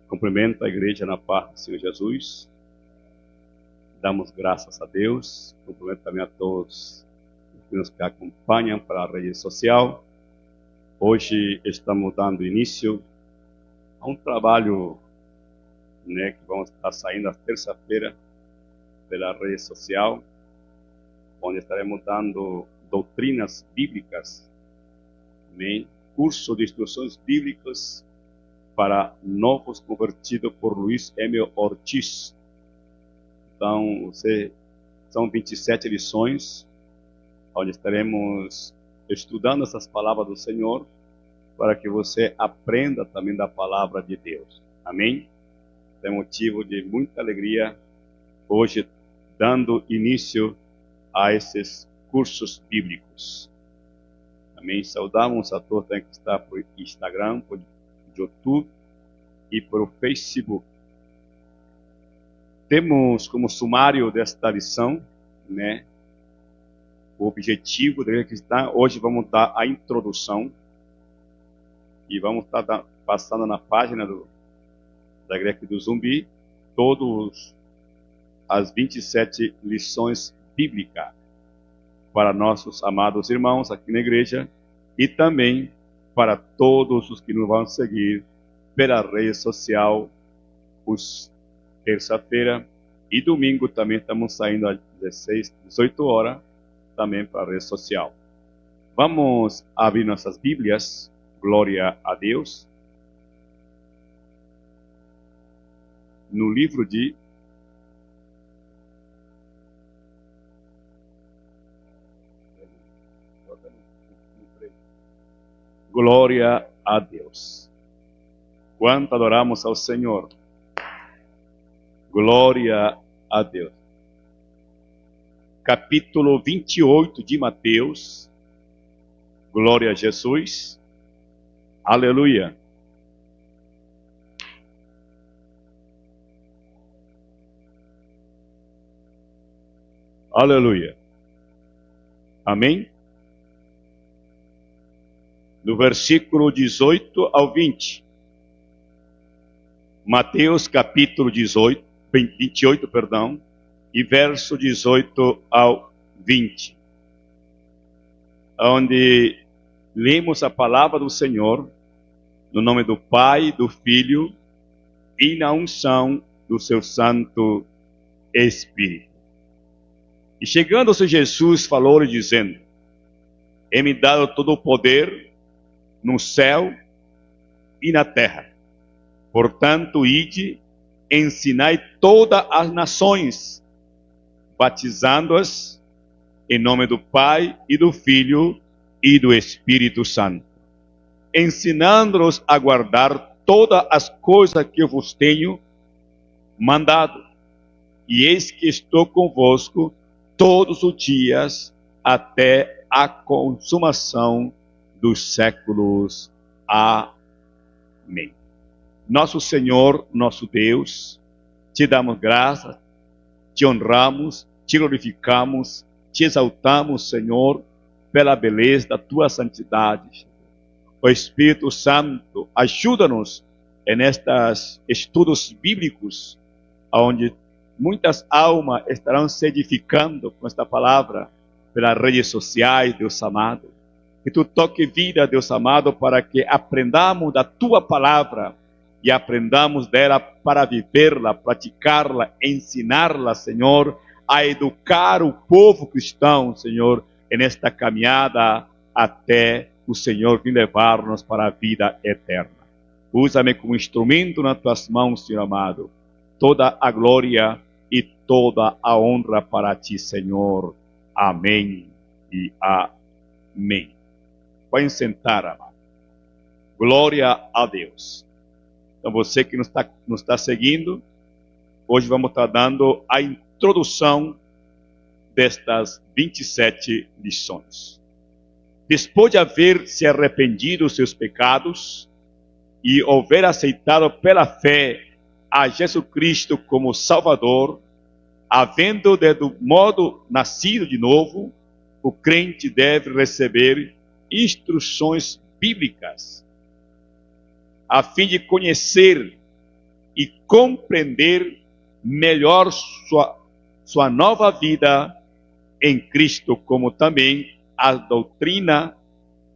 Cumprimento a igreja na paz do Senhor Jesus. Damos graças a Deus. Cumprimento também a todos que nos acompanham pela rede social. Hoje estamos dando início a um trabalho, que vamos estar saindo na terça-feira pela rede social, onde estaremos dando doutrinas bíblicas, curso de instruções bíblicas para novos convertidos por Luiz M. Ortiz. Então, são 27 lições, onde estaremos estudando essas palavras do Senhor, para que você aprenda também da palavra de Deus. Amém? É motivo de muita alegria hoje, dando início a esses cursos bíblicos. Amém? Saudamos a todos que estão por Instagram, por YouTube e por Facebook. Temos como sumário desta lição, o objetivo da igreja cristã. Hoje vamos dar a introdução e vamos estar passando na página da igreja do Zumbi todas as 27 lições bíblicas para nossos amados irmãos aqui na igreja e também para todos os que nos vão seguir pela rede social. Os terça-feira e domingo também estamos saindo às 18 horas também para a rede social. Vamos abrir nossas Bíblias. Glória a Deus. No livro de Glória a Deus. Quanto adoramos ao Senhor. Glória a Deus. Capítulo 28 de Mateus. Glória a Jesus. Aleluia. Aleluia. Amém? No versículo 18 ao 20. Mateus capítulo 28, e verso 18 ao 20. Onde lemos a palavra do Senhor, no nome do Pai, do Filho e na unção do seu Santo Espírito. E chegando-se Jesus, falou-lhe dizendo: é-me dado todo o poder no céu e na terra. Portanto, ide, ensinai todas as nações, batizando-as em nome do Pai e do Filho e do Espírito Santo, ensinando-os a guardar todas as coisas que eu vos tenho mandado. E eis que estou convosco todos os dias até a consumação dos séculos. Amém. Nosso Senhor, nosso Deus, te damos graças, te honramos, te glorificamos, te exaltamos, Senhor, pela beleza da tua santidade. O Espírito Santo, ajuda-nos nestes estudos bíblicos, onde muitas almas estarão se edificando com esta palavra pelas redes sociais, Deus amado. Que tu toque vida, Deus amado, para que aprendamos da tua palavra e aprendamos dela para vivê-la, praticá-la, ensiná-la, Senhor, a educar o povo cristão, Senhor, nesta caminhada até o Senhor vir levar-nos para a vida eterna. Usa-me como instrumento nas tuas mãos, Senhor amado. Toda a glória e toda a honra para ti, Senhor. Amém e amém. Podem sentar, amado. Glória a Deus. Então, você que nos está seguindo, hoje vamos estar dando a introdução destas 27 lições. Depois de haver se arrependido dos seus pecados e houver aceitado pela fé a Jesus Cristo como Salvador, havendo de do modo nascido de novo, o crente deve receber instruções bíblicas, a fim de conhecer e compreender melhor sua nova vida em Cristo, como também a doutrina,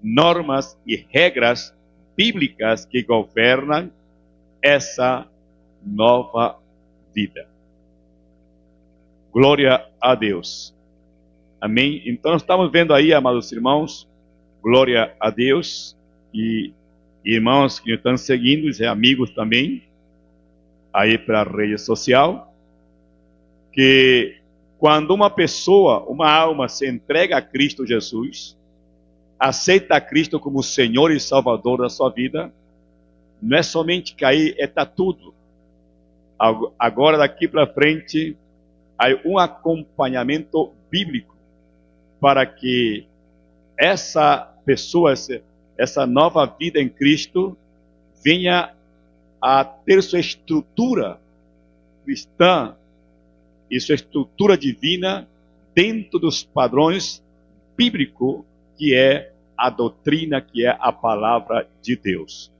normas e regras bíblicas que governam essa nova vida. Glória a Deus. Amém? Então, estamos vendo aí, amados irmãos, glória a Deus, e irmãos que estão seguindo, e amigos também, aí para a rede social, que quando uma pessoa, uma alma se entrega a Cristo Jesus, aceita a Cristo como Senhor e Salvador da sua vida, não é somente cair, está tudo. Agora, daqui para frente, há um acompanhamento bíblico para que essa pessoa, essa nova vida em Cristo, venha a ter sua estrutura cristã e sua estrutura divina dentro dos padrões bíblicos, que é a doutrina, que é a palavra de Deus.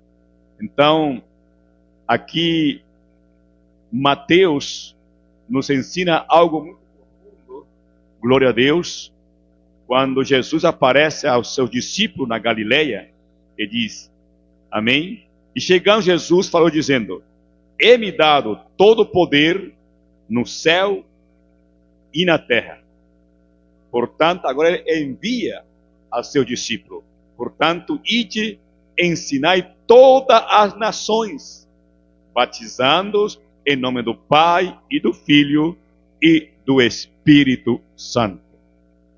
Então, aqui, Mateus nos ensina algo muito profundo, glória a Deus, quando Jesus aparece aos seus discípulos na Galileia, ele diz, amém? E chegando Jesus falou dizendo, é-me dado todo o poder no céu e na terra. Portanto, agora ele envia ao seu discípulo. Portanto, ide, ensinai todas as nações, batizando-os em nome do Pai e do Filho e do Espírito Santo.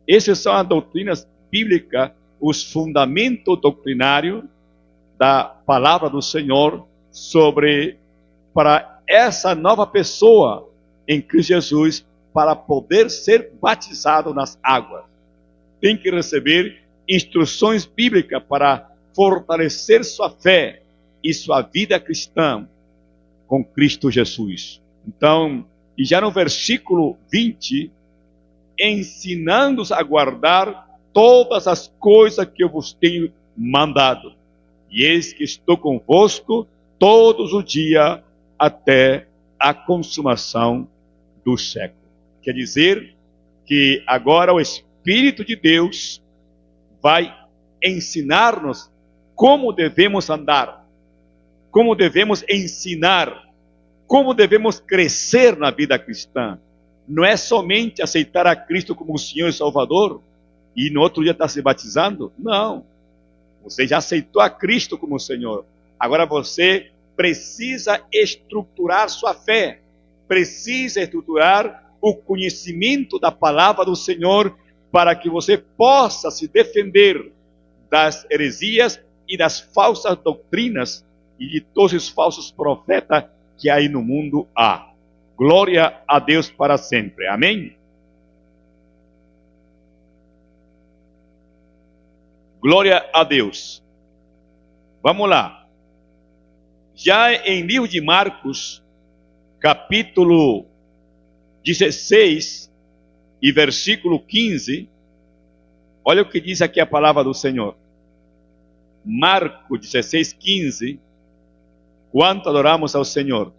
Essas são as doutrinas bíblicas, os fundamentos doutrinários da palavra do Senhor para essa nova pessoa em Cristo Jesus, para poder ser batizado nas águas. Tem que receber instruções bíblicas para fortalecer sua fé e sua vida cristã com Cristo Jesus. Então, e já no versículo 20, ensinando-os a guardar todas as coisas que eu vos tenho mandado. E eis que estou convosco todos os dias até a consumação do século. Quer dizer que agora o Espírito de Deus vai ensinar-nos como devemos andar, como devemos ensinar, como devemos crescer na vida cristã. Não é somente aceitar a Cristo como o Senhor e Salvador e no outro dia estar se batizando. Não. Você já aceitou a Cristo como Senhor. Agora você precisa estruturar sua fé. Precisa estruturar o conhecimento da palavra do Senhor para que você possa se defender das heresias e das falsas doutrinas e de todos os falsos profetas que aí no mundo há. Glória a Deus para sempre. Amém? Glória a Deus. Vamos lá. Já em livro de Marcos, capítulo 16 e versículo 15, olha o que diz aqui a palavra do Senhor. Marcos 16, 15. Quanto adoramos ao Senhor?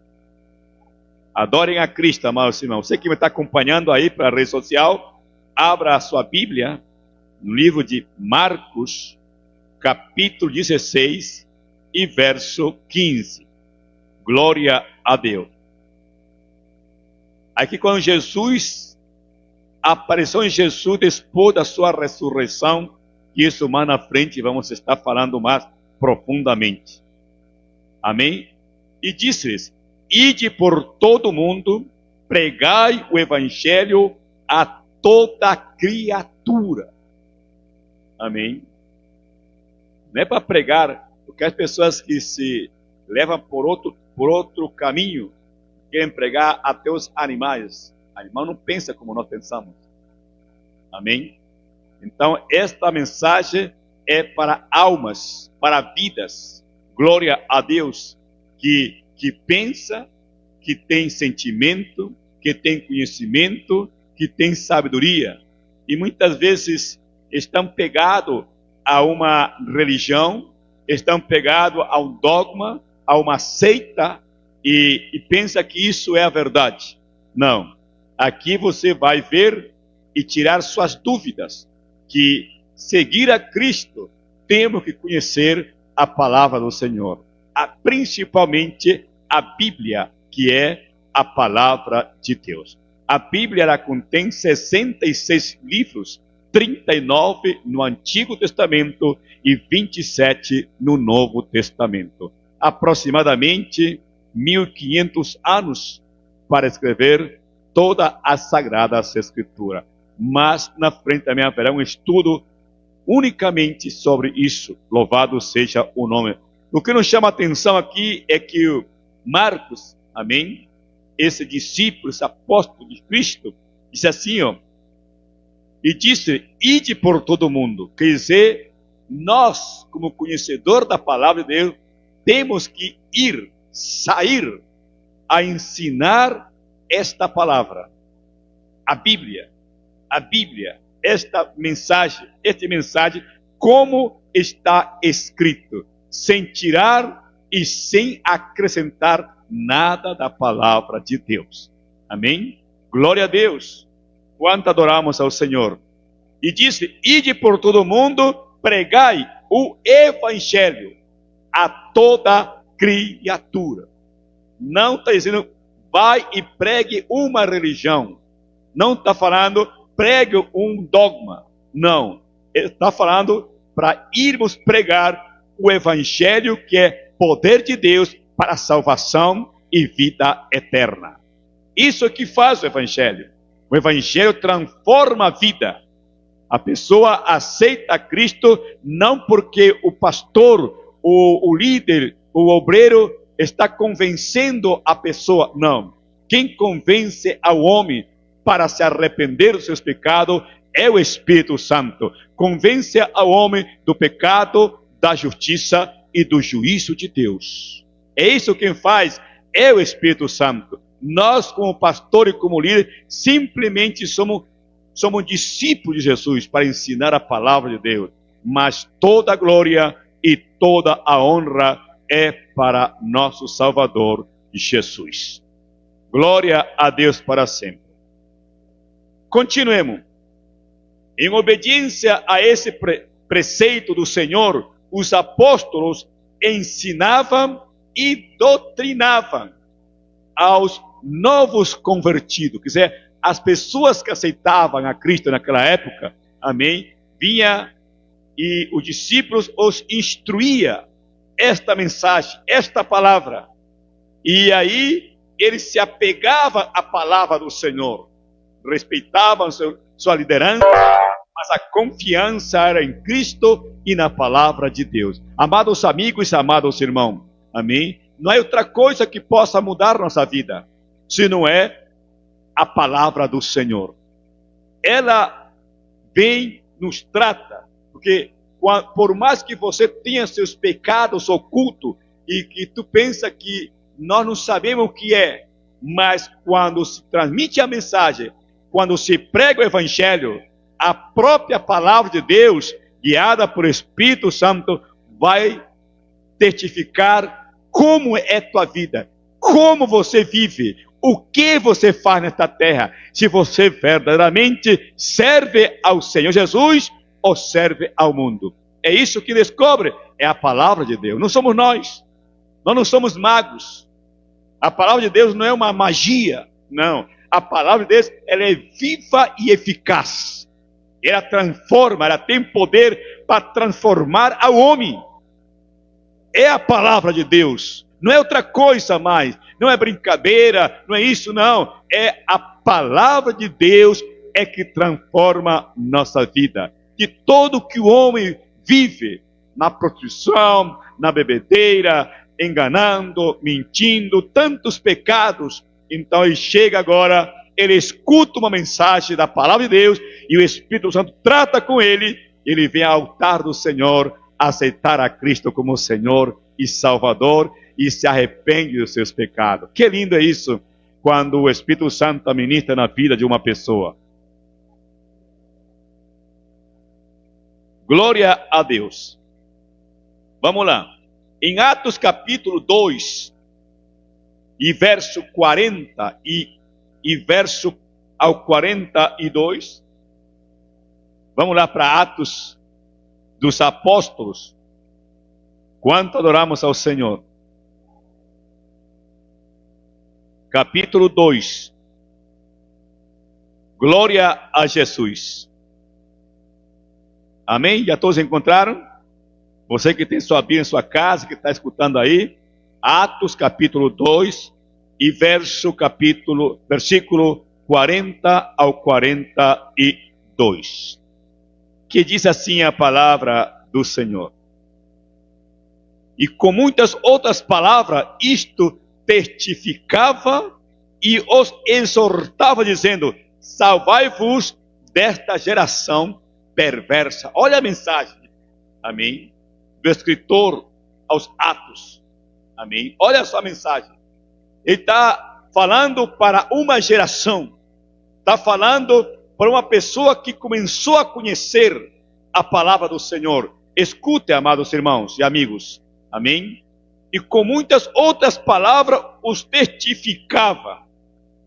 Adorem a Cristo, amados irmãos. Você que me está acompanhando aí para a rede social, abra a sua Bíblia no livro de Marcos, capítulo 16 e verso 15. Glória a Deus. Aqui quando Jesus apareceu em Jesus depois da sua ressurreição, e isso mais na frente vamos estar falando mais profundamente. Amém? E disse-lhes, ide por todo o mundo, pregai o evangelho a toda criatura. Amém? Não é para pregar, porque as pessoas que se levam por outro caminho, querem pregar até os animais. O animal não pensa como nós pensamos. Amém? Então, esta mensagem é para almas, para vidas. Glória a Deus, que pensa, que tem sentimento, que tem conhecimento, que tem sabedoria. E muitas vezes estão pegados a uma religião, estão pegados a um dogma, a uma seita, e pensa que isso é a verdade. Não. Aqui você vai ver e tirar suas dúvidas, que seguir a Cristo, temos que conhecer a palavra do Senhor, principalmente a Bíblia, que é a palavra de Deus. A Bíblia ela contém 66 livros, 39 no Antigo Testamento e 27 no Novo Testamento. Aproximadamente 1500 anos para escrever toda a Sagrada Escritura. Mas na frente também haverá um estudo unicamente sobre isso. Louvado seja o nome. O que nos chama a atenção aqui é que Marcos, amém, esse discípulo, esse apóstolo de Cristo, disse assim, e disse, ide por todo o mundo. Quer dizer, nós, como conhecedor da palavra de Deus, temos que ir, sair, a ensinar esta palavra, a Bíblia, esta mensagem, como está escrito, sem tirar e sem acrescentar nada da palavra de Deus. Amém? Glória a Deus. Quanto adoramos ao Senhor. E disse, ide por todo o mundo, pregai o evangelho a toda criatura. Não está dizendo, vai e pregue uma religião. Não está falando, pregue um dogma. Não. Ele está falando para irmos pregar o evangelho, que é poder de Deus para a salvação e vida eterna. Isso que faz o evangelho. O evangelho transforma a vida. A pessoa aceita Cristo não porque o pastor, o líder, o obreiro está convencendo a pessoa. Não. Quem convence ao homem para se arrepender dos seus pecados é o Espírito Santo. Convence ao homem do pecado, da justiça e do juízo de Deus. É isso quem faz, é o Espírito Santo. Nós, como pastor e como líder, simplesmente somos discípulos de Jesus para ensinar a palavra de Deus. Mas toda a glória e toda a honra é para nosso Salvador Jesus. Glória a Deus para sempre. Continuemos. Em obediência a esse preceito do Senhor, os apóstolos ensinavam e doutrinavam aos novos convertidos. Quer dizer, as pessoas que aceitavam a Cristo naquela época, amém, vinha e os discípulos os instruía esta mensagem, esta palavra. E aí eles se apegavam à palavra do Senhor, respeitavam sua liderança, mas a confiança era em Cristo e na palavra de Deus. Amados amigos e amados irmãos, amém? Não é outra coisa que possa mudar nossa vida, se não é a palavra do Senhor. Ela vem, nos trata, porque por mais que você tenha seus pecados ocultos e que tu pensa que nós não sabemos o que é, mas quando se transmite a mensagem, quando se prega o evangelho, a própria palavra de Deus, guiada por Espírito Santo, vai testificar como é tua vida, como você vive, o que você faz nesta terra, se você verdadeiramente serve ao Senhor Jesus ou serve ao mundo. É isso que descobre, é a palavra de Deus. Não somos nós não somos magos. A palavra de Deus não é uma magia, não. A palavra de Deus, ela é viva e eficaz. Ela transforma, ela tem poder para transformar ao homem. É a palavra de Deus, não é outra coisa mais, não é brincadeira, não é isso não, é a palavra de Deus é que transforma nossa vida. Que todo que o homem vive na prostituição, na bebedeira, enganando, mentindo, tantos pecados, então ele chega agora, ele escuta uma mensagem da palavra de Deus e o Espírito Santo trata com ele, ele vem ao altar do Senhor, aceitar a Cristo como Senhor e Salvador e se arrepende dos seus pecados. Que lindo é isso, quando o Espírito Santo ministra na vida de uma pessoa. Glória a Deus. Vamos lá. Em Atos capítulo 2, e verso 40 e verso ao 42. Vamos lá para Atos dos Apóstolos. Quanto adoramos ao Senhor. Capítulo 2. Glória a Jesus. Amém? Já todos encontraram? Você que tem sua Bíblia em sua casa, que está escutando aí. Atos capítulo 2 e versículo 40 ao 42. Que diz assim a palavra do Senhor. E com muitas outras palavras, isto testificava e os exortava, dizendo: salvai-vos desta geração perversa. Olha a mensagem, amém, do escritor aos Atos, amém. Olha só a mensagem. Ele está falando para uma geração, está falando para uma pessoa que começou a conhecer a palavra do Senhor. Escute, amados irmãos e amigos, amém. E com muitas outras palavras os testificava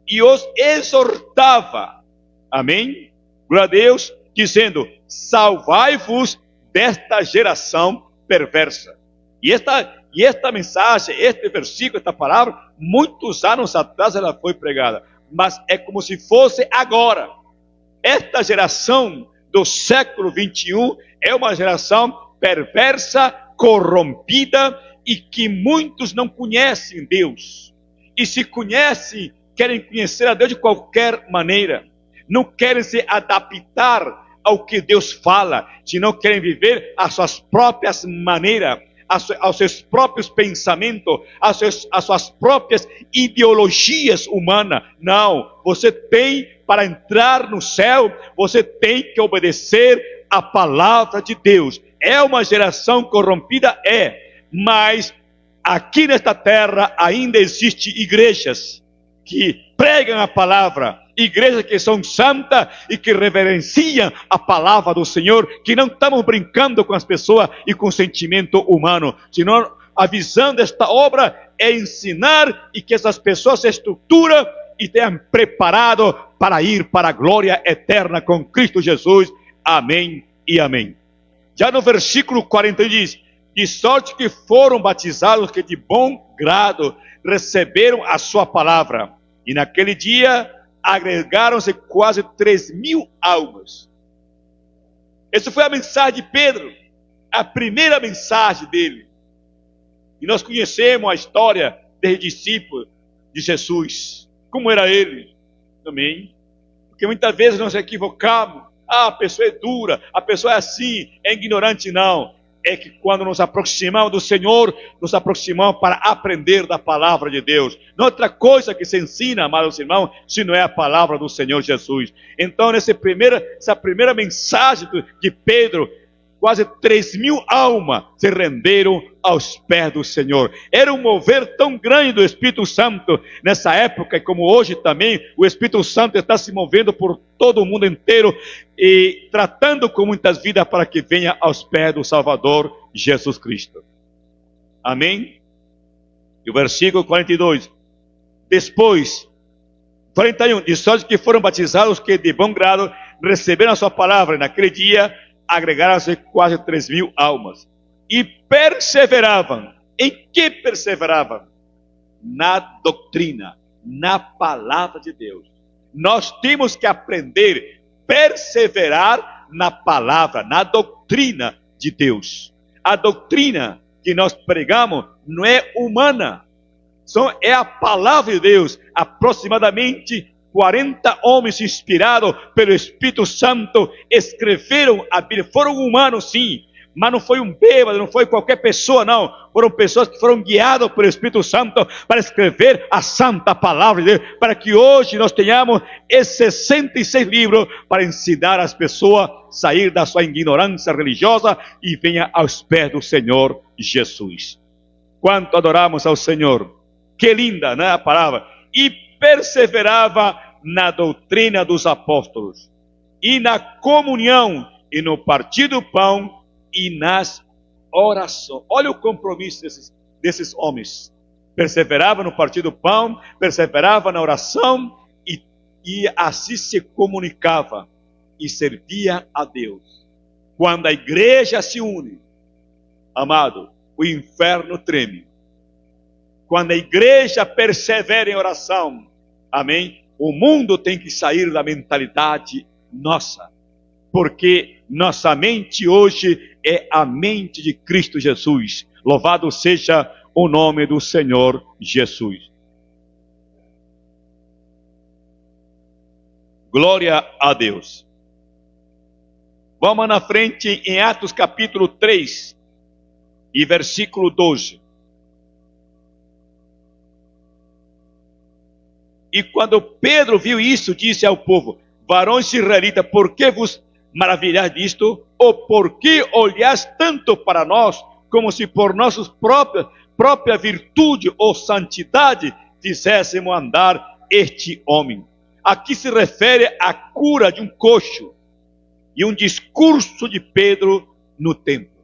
e os exortava, amém, glória a Deus, dizendo: salvai-vos desta geração perversa. E esta mensagem, este versículo, esta palavra, muitos anos atrás ela foi pregada, mas é como se fosse agora. Esta geração do século 21 é uma geração perversa, corrompida, e que muitos não conhecem Deus. E se conhecem, querem conhecer a Deus de qualquer maneira. Não querem se adaptar ao que Deus fala, senão querem viver as suas próprias maneiras, aos seus próprios pensamentos, às suas próprias ideologias humanas. Não, você tem, para entrar no céu, você tem que obedecer a palavra de Deus. É uma geração corrompida? É. Mas aqui nesta terra ainda existem igrejas que pregam a palavra, igrejas que são santas e que reverenciam a palavra do Senhor, que não estamos brincando com as pessoas e com o sentimento humano, senão a visão desta obra é ensinar e que essas pessoas se estruturam e tenham preparado para ir para a glória eterna com Cristo Jesus. Amém e amém. Já no versículo 40 diz: de sorte que foram batizados que de bom grado receberam a sua palavra. E naquele dia agregaram-se quase 3.000 almas. Essa foi a mensagem de Pedro, a primeira mensagem dele. E nós conhecemos a história dos discípulos de Jesus, como era ele também. Porque muitas vezes nós equivocamos. A pessoa é dura, a pessoa é assim, é ignorante. Não. É que quando nos aproximamos do Senhor, nos aproximamos para aprender da palavra de Deus. Não é outra coisa que se ensina, amados irmãos, se não é a palavra do Senhor Jesus. Então, essa primeira mensagem de Pedro, quase 3.000 almas se renderam aos pés do Senhor. Era um mover tão grande do Espírito Santo nessa época, como hoje também, o Espírito Santo está se movendo por todo o mundo inteiro e tratando com muitas vidas para que venha aos pés do Salvador Jesus Cristo. Amém? E o versículo 42. Depois, 41, de sorte que foram batizados que de bom grado receberam a sua palavra. E naquele dia agregaram-se quase 3.000 almas. E perseveravam. Em que perseveravam? Na doutrina, na palavra de Deus. Nós temos que aprender, perseverar na palavra, na doutrina de Deus. A doutrina que nós pregamos não é humana, é a palavra de Deus. Aproximadamente 40 homens inspirados pelo Espírito Santo escreveram a Bíblia. Foram humanos, sim, mas não foi um bêbado, não foi qualquer pessoa, não. Foram pessoas que foram guiadas pelo Espírito Santo para escrever a santa palavra de Deus, para que hoje nós tenhamos esses 66 livros para ensinar as pessoas a sair da sua ignorância religiosa e venha aos pés do Senhor Jesus. Quanto adoramos ao Senhor. Que linda, né, a palavra. E perseverava na doutrina dos apóstolos, e na comunhão, e no partir do pão, e nas orações. Olha o compromisso desses homens. perseverava no partir do pão, perseverava na oração e assim se comunicava e servia a Deus. Quando a igreja se une, amado, o inferno treme. Quando a igreja persevera em oração, amém? O mundo tem que sair da mentalidade nossa, porque nossa mente hoje é a mente de Cristo Jesus. Louvado seja o nome do Senhor Jesus. Glória a Deus. Vamos na frente em Atos capítulo 3 e versículo 12. E quando Pedro viu isso, disse ao povo: varões israelitas, por que vos maravilhais disto? Ou por que olhais tanto para nós, como se por nossa própria virtude ou santidade fizéssemos andar este homem? Aqui se refere à cura de um coxo e um discurso de Pedro no templo.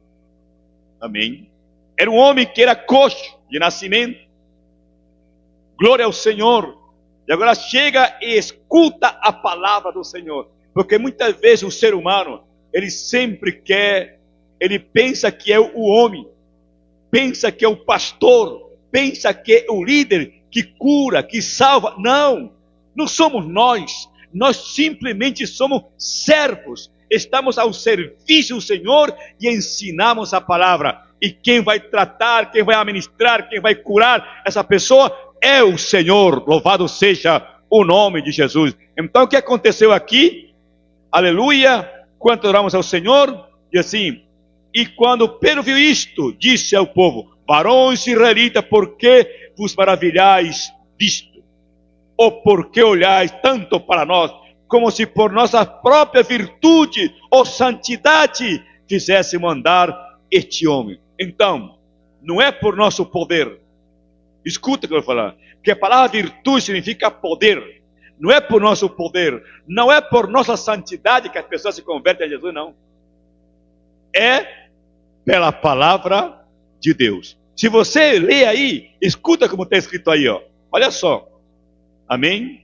Amém? Era um homem que era coxo de nascimento. Glória ao Senhor. E agora chega e escuta a palavra do Senhor. Porque muitas vezes o ser humano, ele sempre quer, ele pensa que é o homem, pensa que é o pastor, pensa que é o líder que cura, que salva. Não, não somos nós. Nós simplesmente somos servos. Estamos ao serviço do Senhor e ensinamos a palavra. E quem vai tratar, quem vai administrar, quem vai curar essa pessoa é o Senhor. Louvado seja o nome de Jesus. Então o que aconteceu aqui? Aleluia. Quando oramos ao Senhor, e assim, e quando Pedro viu isto, disse ao povo: varões israelitas, por que vos maravilhais disto? Ou por que olhais tanto para nós, como se por nossa própria virtude ou santidade fizéssemos andar este homem? Então, não é por nosso poder. Escuta o que eu vou falar. Que a palavra virtude significa poder. Não é por nosso poder. Não é por nossa santidade que as pessoas se convertem a Jesus, não. É pela palavra de Deus. Se você lê aí, escuta como está escrito aí, ó. Olha só. Amém?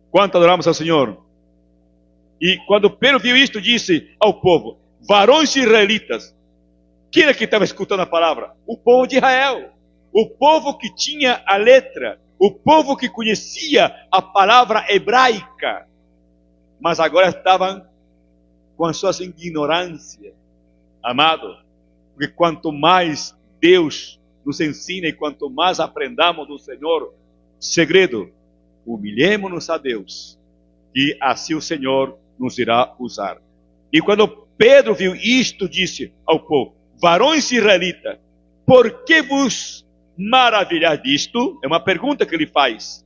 Quanto adoramos ao Senhor. E quando Pedro viu isto, disse ao povo: varões israelitas. Quem é que estava escutando a palavra? O povo de Israel. O povo que tinha a letra, o povo que conhecia a palavra hebraica, mas agora estavam com as suas ignorâncias, amado, porque quanto mais Deus nos ensina e quanto mais aprendamos do Senhor, segredo, humilhemos-nos a Deus, e assim o Senhor nos irá usar. E quando Pedro viu isto, disse ao povo: varões israelitas, por que vos maravilhar disto? É uma pergunta que ele faz.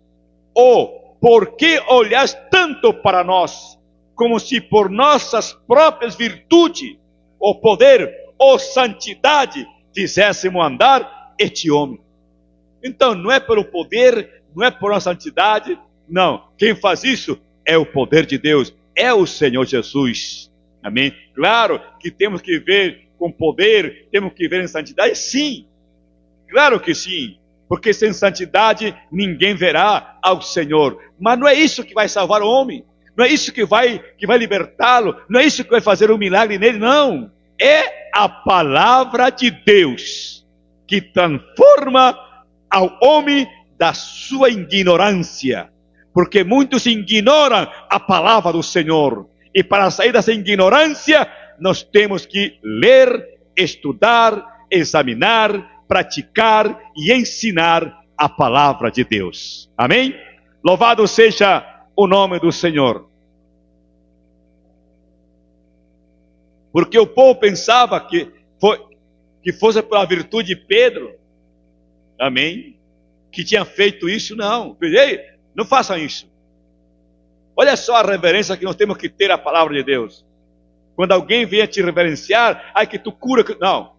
Ou, por que olhais tanto para nós, como se por nossas próprias virtudes, ou poder, ou santidade, fizéssemos andar este homem? Então, não é pelo poder, não é por nossa santidade, não. Quem faz isso é o poder de Deus, é o Senhor Jesus. Amém? Claro que temos que ver com poder, temos que ver em santidade, sim. Claro que sim, porque sem santidade ninguém verá ao Senhor. Mas não é isso que vai salvar o homem, não é isso que vai libertá-lo, não é isso que vai fazer um milagre nele, não. É a palavra de Deus que transforma ao homem da sua ignorância, porque muitos ignoram a palavra do Senhor. E para sair dessa ignorância, nós temos que ler, estudar, examinar, praticar e ensinar a palavra de Deus. Amém? Louvado seja o nome do Senhor. Porque o povo pensava que fosse pela virtude de Pedro, amém, que tinha feito isso. Não, ei, não façam isso. Olha só a reverência que nós temos que ter à palavra de Deus. Quando alguém vier te reverenciar, ai que tu cura, não.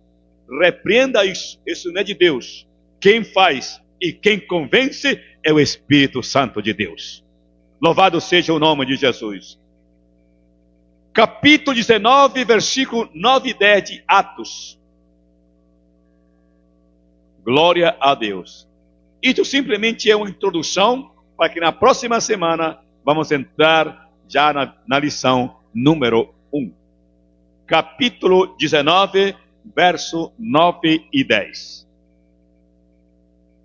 Repreenda isso, isso não é de Deus. Quem faz e quem convence é o Espírito Santo de Deus. Louvado seja o nome de Jesus. Capítulo 19, versículo 9 e 10 de Atos. Glória a Deus. Isso simplesmente é uma introdução para que na próxima semana vamos entrar já na lição número 1. Capítulo 19, verso 9 e 10.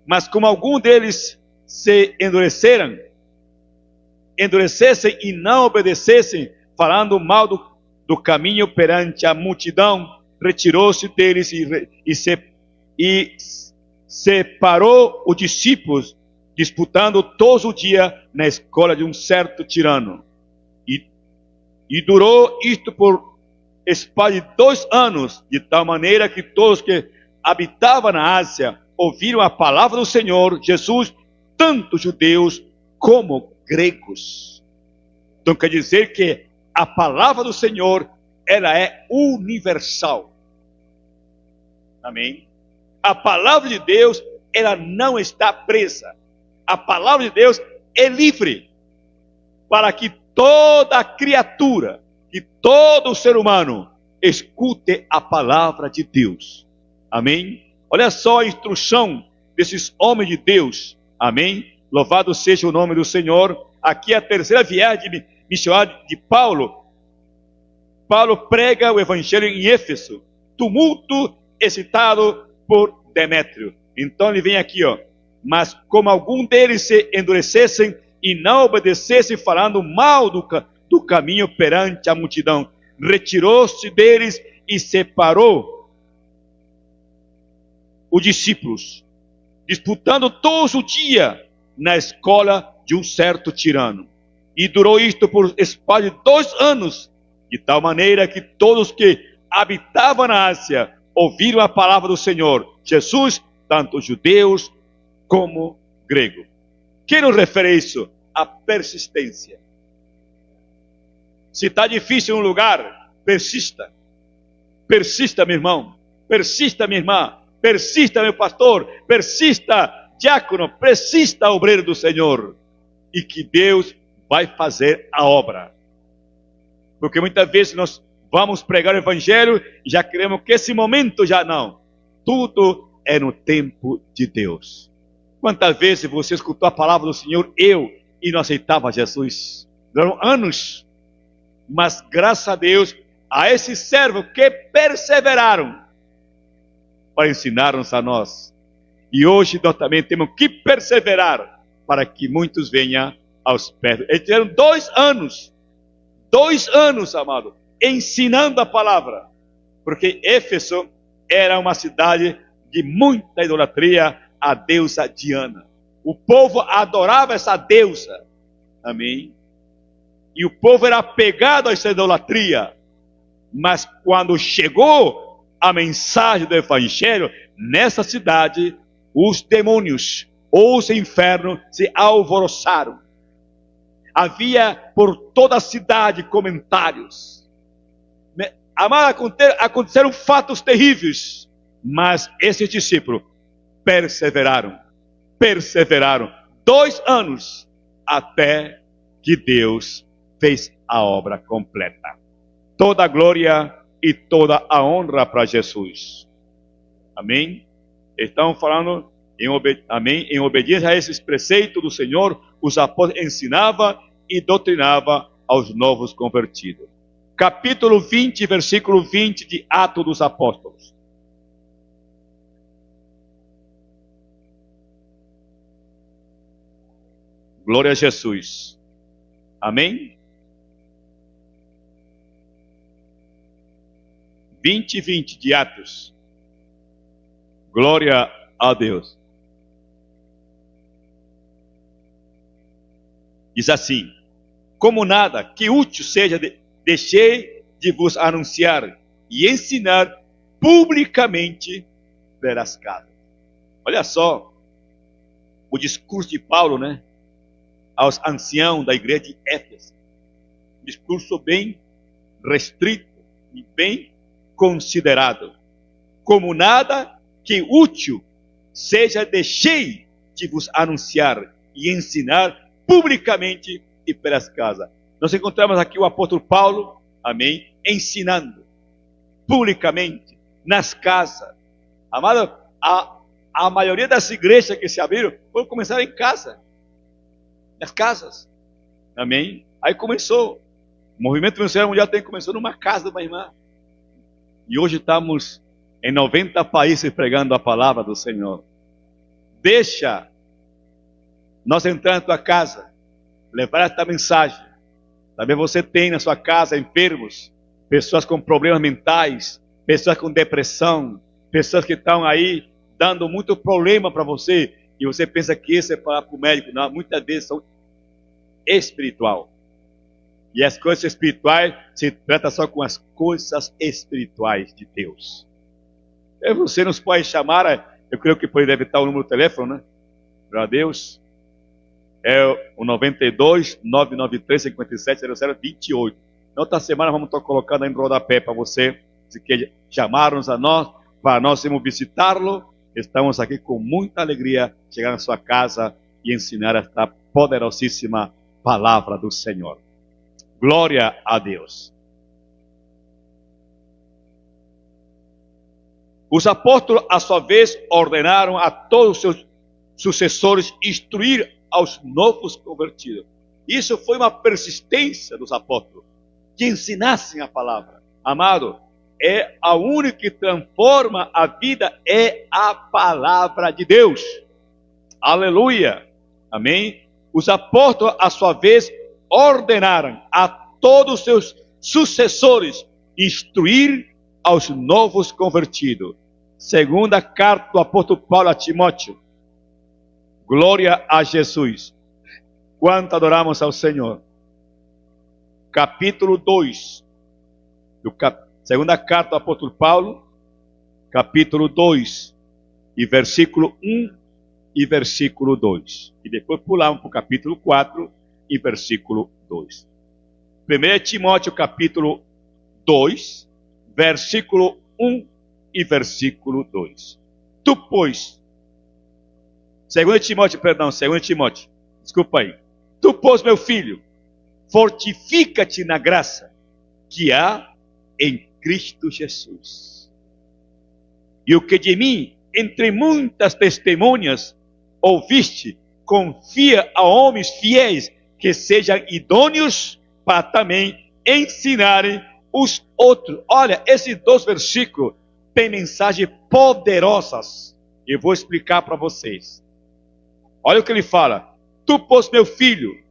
Mas como algum deles se endurecessem e não obedecessem, falando mal do caminho perante a multidão, retirou-se deles e separou os discípulos, disputando todo o dia na escola de um certo tirano. E durou isto por espaço de 2 anos, de tal maneira que todos que habitavam na Ásia ouviram a palavra do Senhor Jesus, tanto judeus como gregos. Então quer dizer que a palavra do Senhor, ela é universal. Amém? A palavra de Deus, ela não está presa. A palavra de Deus é livre para que toda criatura, que todo ser humano escute a palavra de Deus. Amém? Olha só a instrução desses homens de Deus. Amém? Louvado seja o nome do Senhor. Aqui é a terceira viagem missionária de Paulo. Paulo prega o evangelho em Éfeso. Tumulto excitado por Demétrio. Então ele vem aqui, mas como algum deles se endurecessem e não obedecessem, falando mal do caminho perante a multidão, retirou-se deles e separou os discípulos, disputando todo o dia na escola de um certo tirano. E durou isto por espaço de 2 anos, de tal maneira que todos que habitavam na Ásia ouviram a palavra do Senhor Jesus, tanto judeus como gregos. Que nos refere isso? A persistência. Se está difícil um lugar, persista. Persista, meu irmão. Persista, minha irmã. Persista, meu pastor. Persista, diácono. Persista, obreiro do Senhor. E que Deus vai fazer a obra. Porque muitas vezes nós vamos pregar o evangelho e já queremos que esse momento já não. Tudo é no tempo de Deus. Quantas vezes você escutou a palavra do Senhor, e não aceitava Jesus? Durante anos. Mas graças a Deus, a esses servos que perseveraram para ensinar-nos a nós. E hoje nós também temos que perseverar para que muitos venham aos pés. Eles tiveram 2 anos. 2 anos, amado, ensinando a palavra. Porque Éfeso era uma cidade de muita idolatria à deusa Diana. O povo adorava essa deusa. Amém? E o povo era apegado a essa idolatria. Mas quando chegou a mensagem do evangelho, nessa cidade, os demônios, ou os infernos, se alvoroçaram. Havia por toda a cidade comentários. Aconteceram fatos terríveis. Mas esses discípulos perseveraram. 2 anos até que Deus fez a obra completa. Toda a glória e toda a honra para Jesus. Amém? Estão falando em obediência a esses preceitos do Senhor, os apóstolos ensinavam e doutrinavam aos novos convertidos. Capítulo 20, versículo 20 de Atos dos Apóstolos. Glória a Jesus. Amém? 20 de Atos. Glória a Deus. Diz assim: como nada que útil seja, deixei de vos anunciar e ensinar publicamente pelas casas. Olha só o discurso de Paulo, né? Aos anciãos da igreja de Éfeso. Discurso bem restrito e bem considerado. Como nada que útil seja, deixei de vos anunciar e ensinar publicamente e pelas casas. Nós encontramos aqui o apóstolo Paulo, amém, ensinando publicamente nas casas. Amado, a a maioria das igrejas que se abriram foram começar em casa, nas casas. Amém? Aí começou. O movimento missionário mundial começou numa casa de uma irmã. E hoje estamos em 90 países pregando a palavra do Senhor. Deixa nós entrar na tua casa, levar esta mensagem. Talvez você tenha na sua casa enfermos, pessoas com problemas mentais, pessoas com depressão, pessoas que estão aí dando muito problema para você, e você pensa que isso é para o médico. Não, muitas vezes são espiritual. E as coisas espirituais se tratam só com as coisas espirituais de Deus. E você nos pode chamar, eu creio que deve estar o número do telefone, né? Para Deus. É o 92 993 57 00 28. Na outra semana vamos estar colocando aí no rodapé para você, se quer chamar-nos a nós, para nós irmos visitá-lo. Estamos aqui com muita alegria, chegar na sua casa e ensinar esta poderosíssima palavra do Senhor. Glória a Deus. Os apóstolos, a sua vez, ordenaram a todos os seus sucessores instruir aos novos convertidos. Isso foi uma persistência dos apóstolos, que ensinassem a palavra. Amado, é a única que transforma a vida, é a palavra de Deus. Aleluia. Amém? Os apóstolos, a sua vez, ordenaram a todos os seus sucessores instruir aos novos convertidos. Segunda carta do apóstolo Paulo a Timóteo. Glória a Jesus. Quanto adoramos ao Senhor. Capítulo 2. Segunda carta do apóstolo Paulo, capítulo 2, e versículo 1 e versículo 2. E depois pulamos para o capítulo 4 e versículo 2. 1 Timóteo capítulo 2, versículo 1 e versículo 2. Tu, pois, 2 Timóteo, desculpa aí. Tu, pois, meu filho, fortifica-te na graça que há em Cristo Jesus. E o que de mim, entre muitas testemunhas, ouviste, confia a homens fiéis que sejam idôneos para também ensinarem os outros. Olha, esses dois versículos têm mensagens poderosas. Eu vou explicar para vocês. Olha o que ele fala. Tu, pois, meu filho,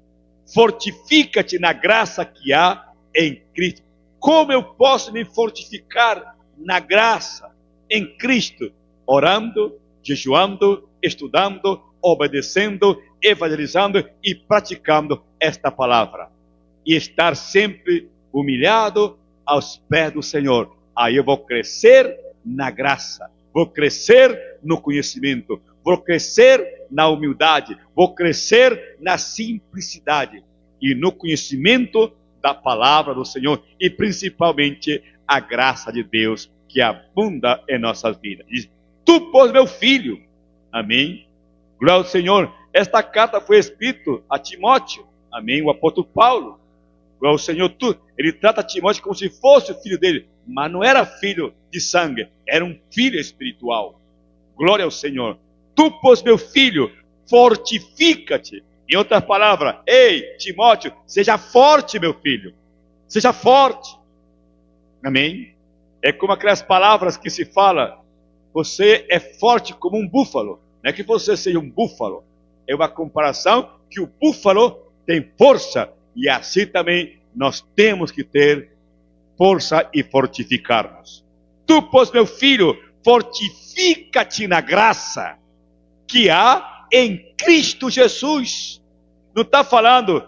fortifica-te na graça que há em Cristo. Como eu posso me fortificar na graça em Cristo? Orando, jejuando, estudando, obedecendo, evangelizando e praticando esta palavra. E estar sempre humilhado aos pés do Senhor. Aí eu vou crescer na graça, vou crescer no conhecimento, vou crescer na humildade, vou crescer na simplicidade e no conhecimento da palavra do Senhor e principalmente a graça de Deus que abunda em nossas vidas. Diz, tu, pois, meu filho, amém? Glória ao Senhor. Esta carta foi escrita a Timóteo, amém? O apóstolo Paulo, glória ao Senhor. Ele trata Timóteo como se fosse o filho dele, mas não era filho de sangue, era um filho espiritual. Glória ao Senhor. Tu, pois, meu filho, fortifica-te. Em outras palavras, ei, Timóteo, seja forte, meu filho. Seja forte. Amém? É como aquelas palavras que se fala, você é forte como um búfalo. Não é que você seja um búfalo. É uma comparação que o búfalo tem força. E assim também nós temos que ter força e fortificar-nos. Tu, pois, meu filho, fortifica-te na graça que há em Cristo Jesus. Não está falando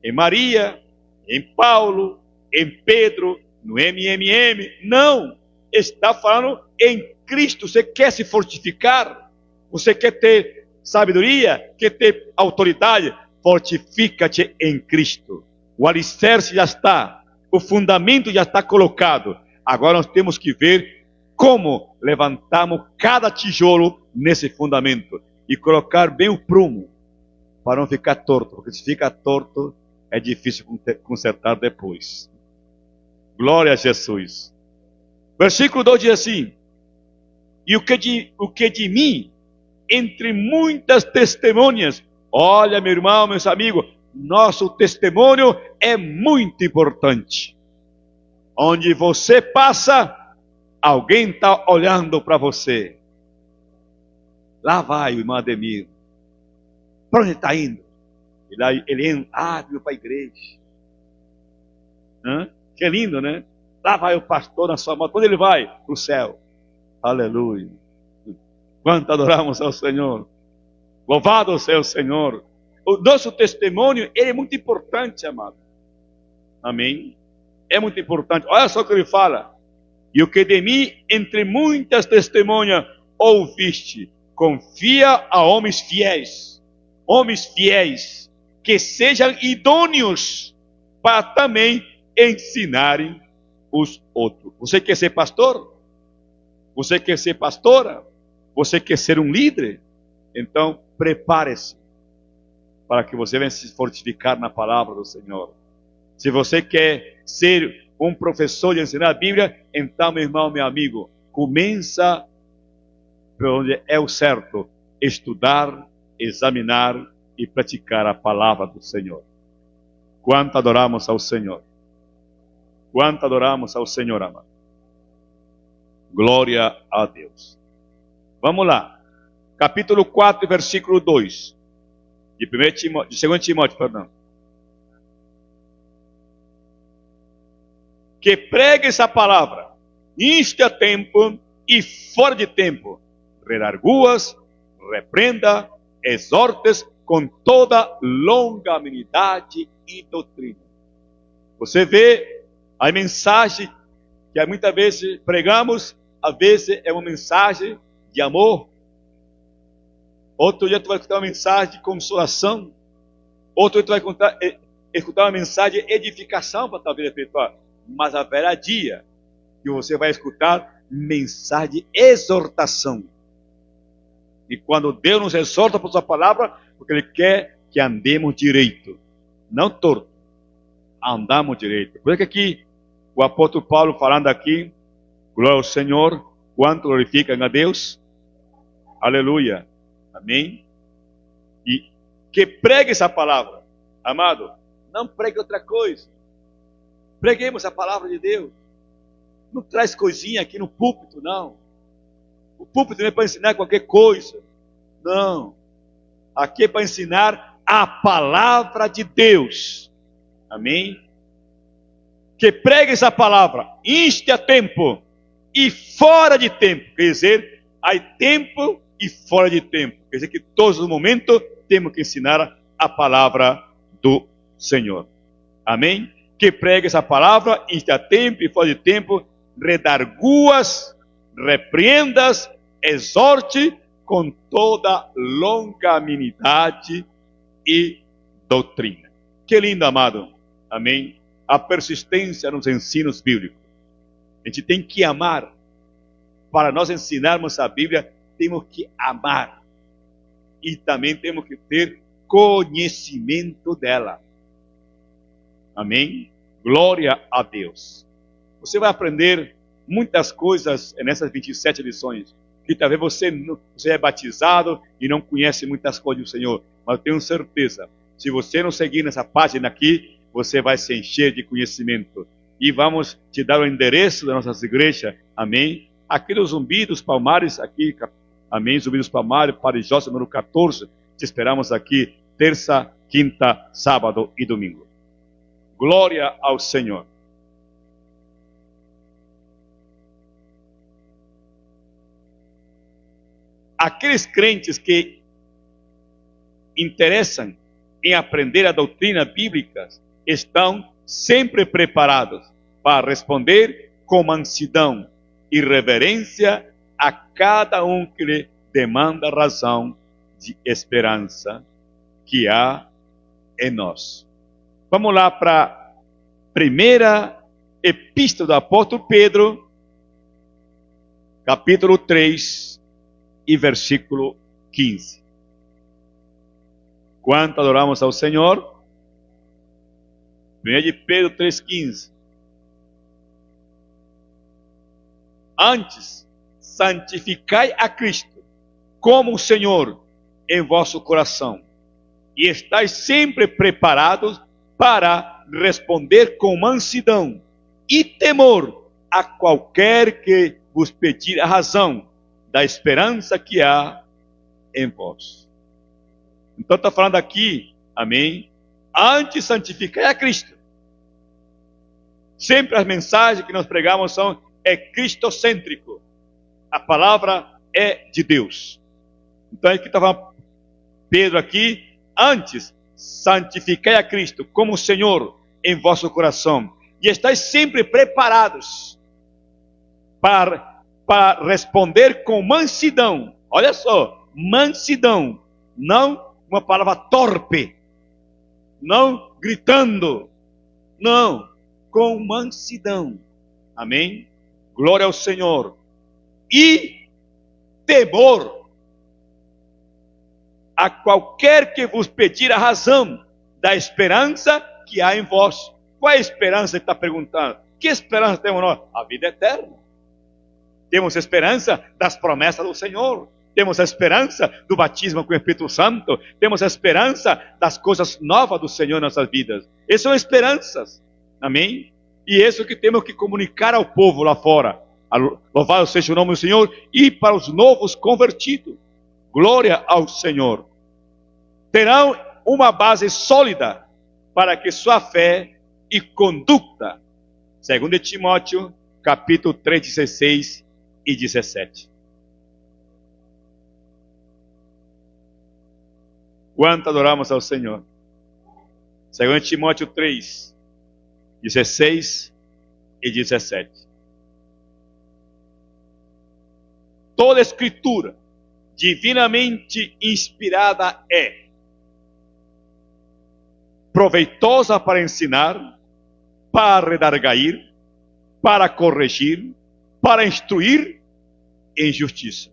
em Maria, em Paulo, em Pedro, no MMM. Não. Está falando em Cristo. Você quer se fortificar? Você quer ter sabedoria? Quer ter autoridade? Fortifica-te em Cristo. O alicerce já está. O fundamento já está colocado. Agora nós temos que ver como levantamos cada tijolo nesse fundamento e colocar bem o prumo para não ficar torto, porque se fica torto é difícil consertar depois. Glória a Jesus. Versículo 2 diz assim: e o que de mim, entre muitas testemunhas. Olha, meu irmão, meus amigos, nosso testemunho é muito importante. Onde você passa, alguém está olhando para você. Lá vai o irmão Ademir. Para onde está indo? Ele entra, veio para a igreja. Que lindo, né? Lá vai o pastor na sua moto. Quando ele vai? Para o céu. Aleluia. Quanto adoramos ao Senhor. Louvado seja o Senhor. O nosso testemunho, ele é muito importante, amado. Amém? É muito importante. Olha só o que ele fala. E o que de mim, entre muitas testemunhas, ouviste, confia a homens fiéis. Homens fiéis, que sejam idôneos para também ensinarem os outros. Você quer ser pastor? Você quer ser pastora? Você quer ser um líder? Então, prepare-se para que você venha se fortificar na palavra do Senhor. Se você quer ser um professor de ensinar a Bíblia, então, meu irmão, meu amigo, começa por onde é o certo: estudar, examinar e praticar a palavra do Senhor. Quanto adoramos ao Senhor. Quanto adoramos ao Senhor, amado. Glória a Deus. Vamos lá. Capítulo 4, versículo 2. De 2 Timóteo, perdão. Que pregue essa palavra, inste a tempo e fora de tempo, redarguas, repreenda, exortes com toda longanimidade e doutrina. Você vê a mensagem que muitas vezes pregamos, às vezes é uma mensagem de amor. Outro dia tu vai escutar uma mensagem de consolação. Outro dia tu vai escutar uma mensagem de edificação para a tua vida espiritual. Mas haverá dia que você vai escutar mensagem de exortação. E quando Deus nos exorta por sua palavra, porque Ele quer que andemos direito, não torto, andamos direito. Por isso que aqui o apóstolo Paulo falando aqui, glória ao Senhor, quanto glorificam a Deus, aleluia, amém. E que pregue essa palavra, amado, não pregue outra coisa. Preguemos a palavra de Deus. Não traz coisinha aqui no púlpito, não. O púlpito não é para ensinar qualquer coisa. Não. Aqui é para ensinar a palavra de Deus. Amém? Que pregue essa palavra, inste a tempo e fora de tempo. Quer dizer, há tempo e fora de tempo. Quer dizer que todos os momentos temos que ensinar a palavra do Senhor. Amém? Que pregue essa palavra, inste a tempo e fora de tempo, redarguas, repreendas, exorte com toda longanimidade e doutrina. Que lindo, amado. Amém? A persistência nos ensinos bíblicos. A gente tem que amar. Para nós ensinarmos a Bíblia, temos que amar. E também temos que ter conhecimento dela. Amém? Glória a Deus. Você vai aprender muitas coisas nessas 27 lições. Que talvez você é batizado e não conhece muitas coisas do Senhor. Mas eu tenho certeza, se você não seguir nessa página aqui, você vai se encher de conhecimento. E vamos te dar o endereço das nossas igrejas. Amém? Aqui no Zumbi dos Palmares, aqui, amém? Zumbi dos Palmares, Padre José, número 14. Te esperamos aqui, terça, quinta, sábado e domingo. Glória ao Senhor. Aqueles crentes que interessam em aprender a doutrina bíblica estão sempre preparados para responder com mansidão e reverência a cada um que lhe demanda razão de esperança que há em nós. Vamos lá para a primeira epístola do apóstolo Pedro, capítulo 3 e versículo 15. Quanto adoramos ao Senhor? 1 de Pedro 3,15. Antes, santificai a Cristo como o Senhor em vosso coração, e estáis sempre preparados para responder com mansidão e temor a qualquer que vos pedir a razão da esperança que há em vós. Então está falando aqui, amém? Antes santificai a Cristo. Sempre as mensagens que nós pregamos é cristocêntrico. A palavra é de Deus. Então é que estava Pedro aqui. Antes santificai a Cristo como o Senhor em vosso coração, e estáis sempre preparados para responder com mansidão. Olha só, mansidão, não uma palavra torpe, não gritando, não, com mansidão. Amém? Glória ao Senhor. E temor a qualquer que vos pedir a razão da esperança que há em vós. Qual é a esperança que está perguntando? Que esperança temos nós? A vida eterna. Temos esperança das promessas do Senhor. Temos a esperança do batismo com o Espírito Santo. Temos a esperança das coisas novas do Senhor em nossas vidas. Essas são esperanças. Amém? E isso que temos que comunicar ao povo lá fora. Louvado seja o nome do Senhor. E para os novos convertidos. Glória ao Senhor. Terão uma base sólida para que sua fé e conduta, segundo Timóteo, capítulo 3, 16 e 17. Quanto adoramos ao Senhor. Segundo Timóteo 3, 16 e 17. Toda escritura divinamente inspirada é proveitosa para ensinar, para redarguir, para corrigir, para instruir em justiça,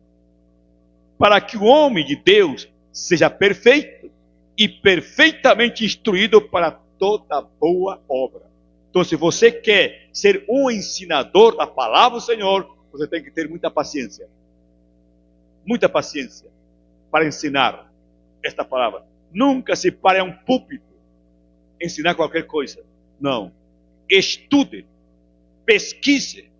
para que o homem de Deus seja perfeito e perfeitamente instruído para toda boa obra. Então, se você quer ser um ensinador da palavra do Senhor, você tem que ter muita paciência. Muita paciência para ensinar esta palavra. Nunca se pare a um púlpito ensinar qualquer coisa. Não. Estude, pesquise,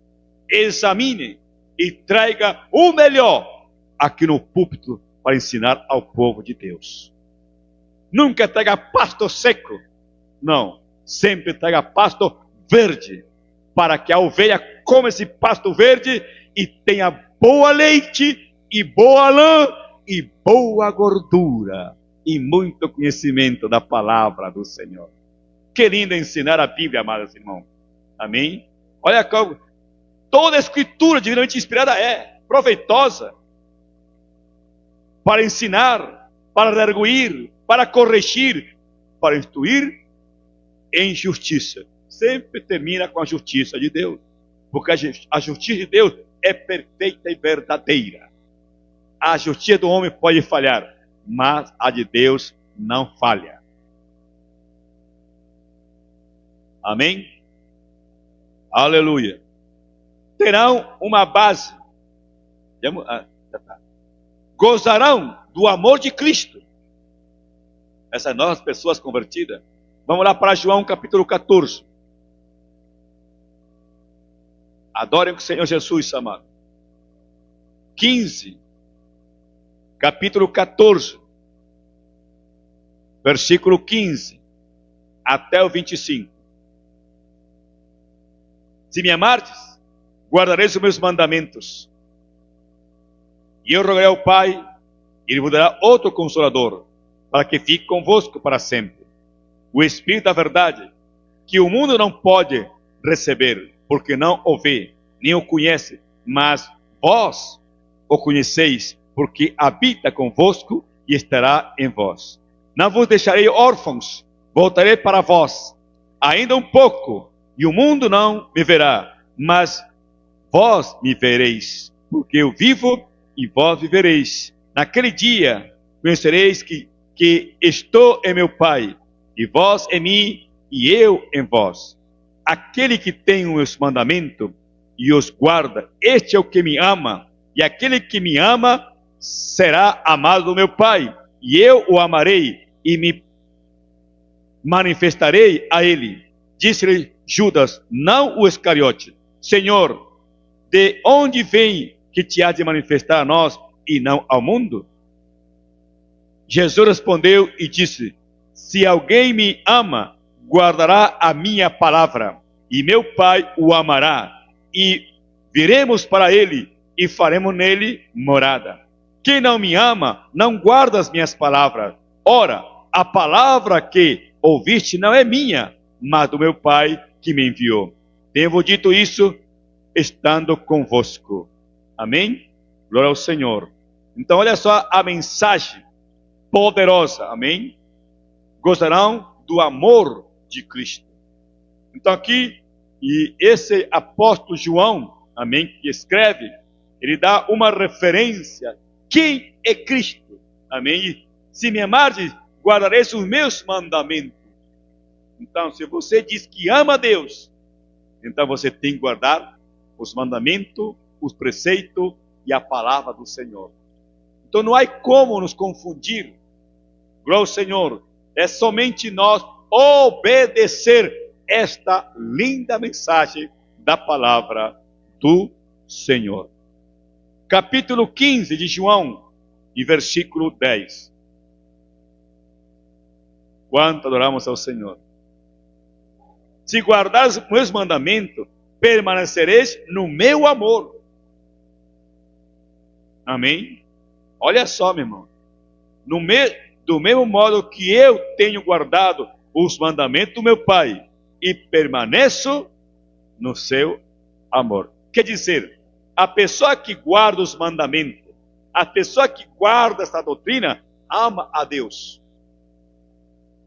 examine e traga o melhor aqui no púlpito para ensinar ao povo de Deus. Nunca traga pasto seco. Não. Sempre traga pasto verde, para que a ovelha coma esse pasto verde e tenha boa leite e boa lã e boa gordura e muito conhecimento da palavra do Senhor. Que lindo ensinar a Bíblia, amados irmãos. Amém? Olha como toda a escritura divinamente inspirada é proveitosa para ensinar, para redarguir, para corrigir, para instruir em justiça. Sempre termina com a justiça de Deus, porque a justiça de Deus é perfeita e verdadeira. A justiça do homem pode falhar, mas a de Deus não falha. Amém? Aleluia. Terão uma base. Gozarão do amor de Cristo. Essas novas pessoas convertidas. Vamos lá para João capítulo 14. Adorem o Senhor Jesus, amado. 15. Capítulo 14. Versículo 15. Até o 25. Se me amardes, guardareis os meus mandamentos. E eu rogarei ao Pai, e Ele vos dará outro Consolador, para que fique convosco para sempre. O Espírito da verdade, que o mundo não pode receber, porque não o vê, nem o conhece, mas vós o conheceis, porque habita convosco e estará em vós. Não vos deixarei órfãos, voltarei para vós. Ainda um pouco, e o mundo não me verá, mas vós me vereis, porque eu vivo e vós vivereis. Naquele dia conhecereis que estou em meu Pai, e vós em mim, e eu em vós. Aquele que tem os meus mandamentos e os guarda, este é o que me ama, e aquele que me ama será amado do meu Pai, e eu o amarei e me manifestarei a ele. Disse-lhe Judas, não o Iscariote: Senhor, de onde vem que te há de manifestar a nós e não ao mundo? Jesus respondeu e disse: se alguém me ama, guardará a minha palavra, e meu Pai o amará, e viremos para ele e faremos nele morada. Quem não me ama, não guarda as minhas palavras. Ora, a palavra que ouviste não é minha, mas do meu Pai que me enviou. Tenho dito isso estando convosco. Amém? Glória ao Senhor. Então, olha só a mensagem poderosa. Amém? Gozarão do amor de Cristo. Então, aqui, e esse apóstolo João, amém, que escreve, ele dá uma referência. Quem é Cristo? Amém? Se me amardes, guardareis os meus mandamentos. Então, se você diz que ama a Deus, então você tem que guardar os mandamentos, os preceitos e a palavra do Senhor. Então não há como nos confundir. Glória ao Senhor. É somente nós obedecer esta linda mensagem da palavra do Senhor. Capítulo 15 de João, e versículo 10. Quanto adoramos ao Senhor. Se guardares os meus mandamentos, permanecereis no meu amor. Amém? Olha só, meu irmão. Do mesmo modo que eu tenho guardado os mandamentos do meu Pai e permaneço no seu amor. Quer dizer, a pessoa que guarda os mandamentos, a pessoa que guarda essa doutrina, ama a Deus.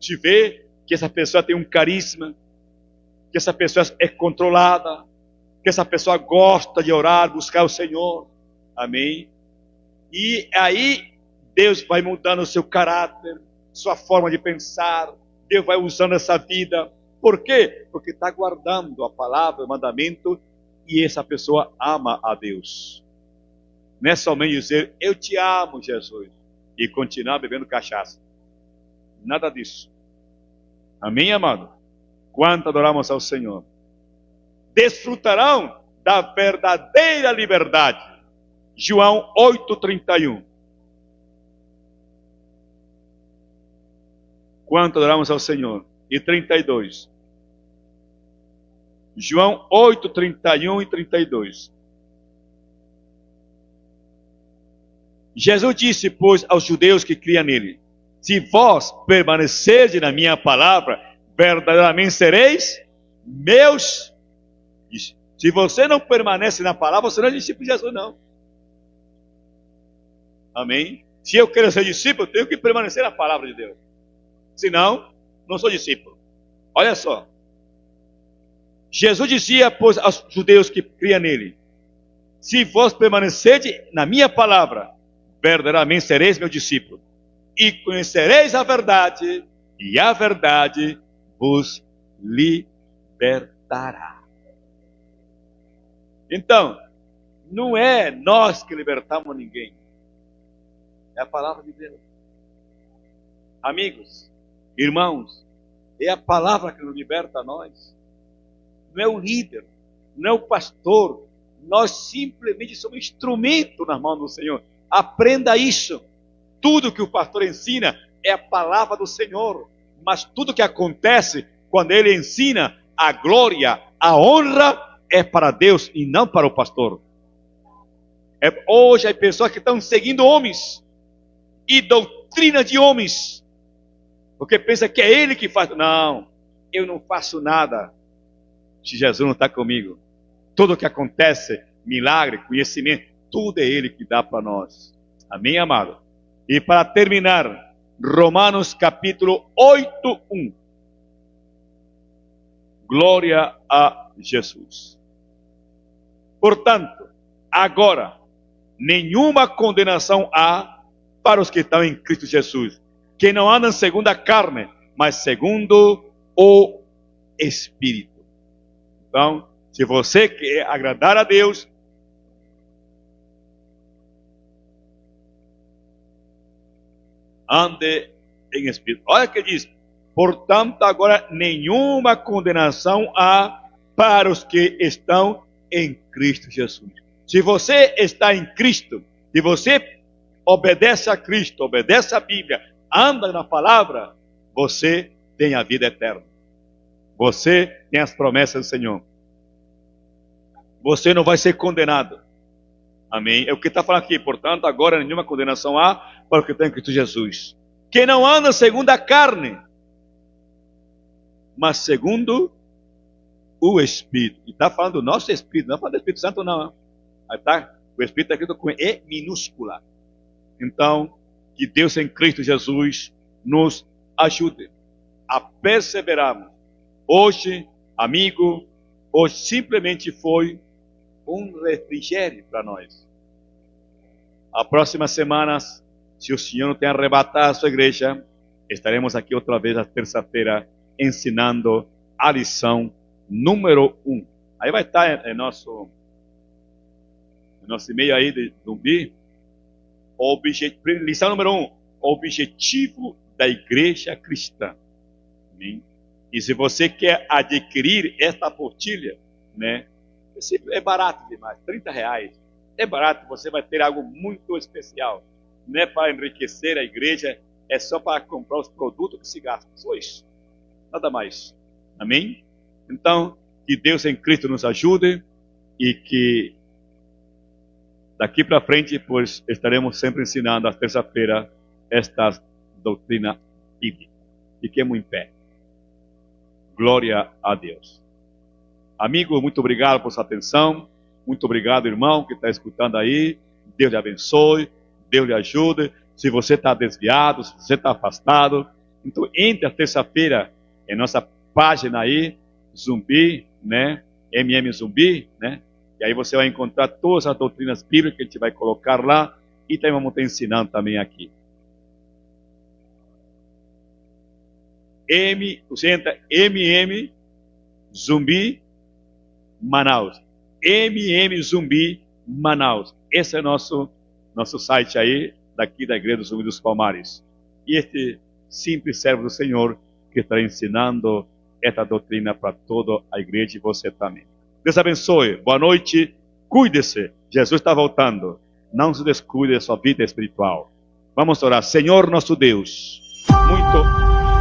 Se vê que essa pessoa tem um carisma, que essa pessoa é controlada, que essa pessoa gosta de orar, buscar o Senhor. Amém? E aí Deus vai mudando o seu caráter, sua forma de pensar. Deus vai usando essa vida. Por quê? Porque está guardando a palavra, o mandamento, e essa pessoa ama a Deus. Não é somente dizer, eu te amo, Jesus, e continuar bebendo cachaça. Nada disso. Amém, amado? Quanto adoramos ao Senhor. Desfrutarão da verdadeira liberdade. João 8:31. Quanto adoramos ao Senhor. E 32. João 8:31 e 32. Jesus disse, pois, aos judeus que criam nele: se vós permanecerdes na minha palavra, verdadeiramente sereis meus. Se você não permanece na palavra, você não é discípulo de Jesus, não. Amém? Se eu quero ser discípulo, eu tenho que permanecer na palavra de Deus. Senão, não sou discípulo. Olha só. Jesus dizia, pois, aos judeus que criam nele: se vós permanecerdes na minha palavra, verdadeiramente sereis meu discípulo, e conhecereis a verdade, e a verdade vos libertará. Então, não é nós que libertamos ninguém, é a palavra de Deus. Amigos, irmãos, é a palavra que nos liberta a nós. Não é o líder, não é o pastor. Nós simplesmente somos instrumento nas mãos do Senhor. Aprenda isso. Tudo que o pastor ensina é a palavra do Senhor. Mas tudo que acontece quando ele ensina, a glória, a honra é para Deus e não para o pastor. Hoje há pessoas que estão seguindo homens e doutrina de homens, porque pensa que é ele que faz. Não, eu não faço nada se Jesus não está comigo. Tudo o que acontece, milagre, conhecimento, tudo é ele que dá para nós. Amém, amado? E para terminar, Romanos capítulo 8:1. Glória a Jesus. Portanto, agora, nenhuma condenação há para os que estão em Cristo Jesus, que não andam segundo a carne, mas segundo o Espírito. Então, se você quer agradar a Deus, ande em espírito. Olha o que diz. Portanto, agora nenhuma condenação há para os que estão em Cristo Jesus. Se você está em Cristo, se você obedece a Cristo, obedece a Bíblia, anda na palavra, você tem a vida eterna. Você tem as promessas do Senhor. Você não vai ser condenado. Amém? É o que está falando aqui. Portanto, agora nenhuma condenação há para o que está em Cristo Jesus. Que não anda segundo a carne, mas segundo o Espírito. E está falando do nosso Espírito, não está falando do Espírito Santo, não. Aí tá, o Espírito está escrito com E minúscula. Então, que Deus em Cristo Jesus nos ajude a perseverarmos. Hoje, amigo, hoje simplesmente foi um refrigério para nós. A próxima semana, se o Senhor não tem arrebatado a sua igreja, estaremos aqui outra vez na terça-feira ensinando a lição número 1. Aí vai estar em nosso e-mail aí de Zumbi, lição número 1, objetivo da igreja cristã. Amém? E se você quer adquirir esta apostila, né, é barato demais, R$30. É barato, você vai ter algo muito especial. Não é para enriquecer a igreja, é só para comprar os produtos que se gastam. Só isso. Nada mais. Amém? Então, que Deus em Cristo nos ajude e que daqui para frente, pois, estaremos sempre ensinando às terça-feira esta doutrina bíblica. Fiquemos em pé. Glória a Deus. Amigo, muito obrigado por sua atenção. Muito obrigado, irmão, que está escutando aí. Deus lhe abençoe. Deus lhe ajude. Se você está desviado, se você está afastado, então entre a terça-feira em nossa página aí, Zumbi, né? Zumbi, né? E aí você vai encontrar todas as doutrinas bíblicas que a gente vai colocar lá e também vamos estar ensinando também aqui. Você entra Zumbi Manaus. Zumbi Manaus. Esse é nosso site aí, daqui da Igreja do Zumbi dos Palmares. E este simples servo do Senhor que está ensinando esta doutrina para toda a igreja e você também. Deus abençoe. Boa noite. Cuide-se. Jesus está voltando. Não se descuide da sua vida espiritual. Vamos orar. Senhor nosso Deus, muito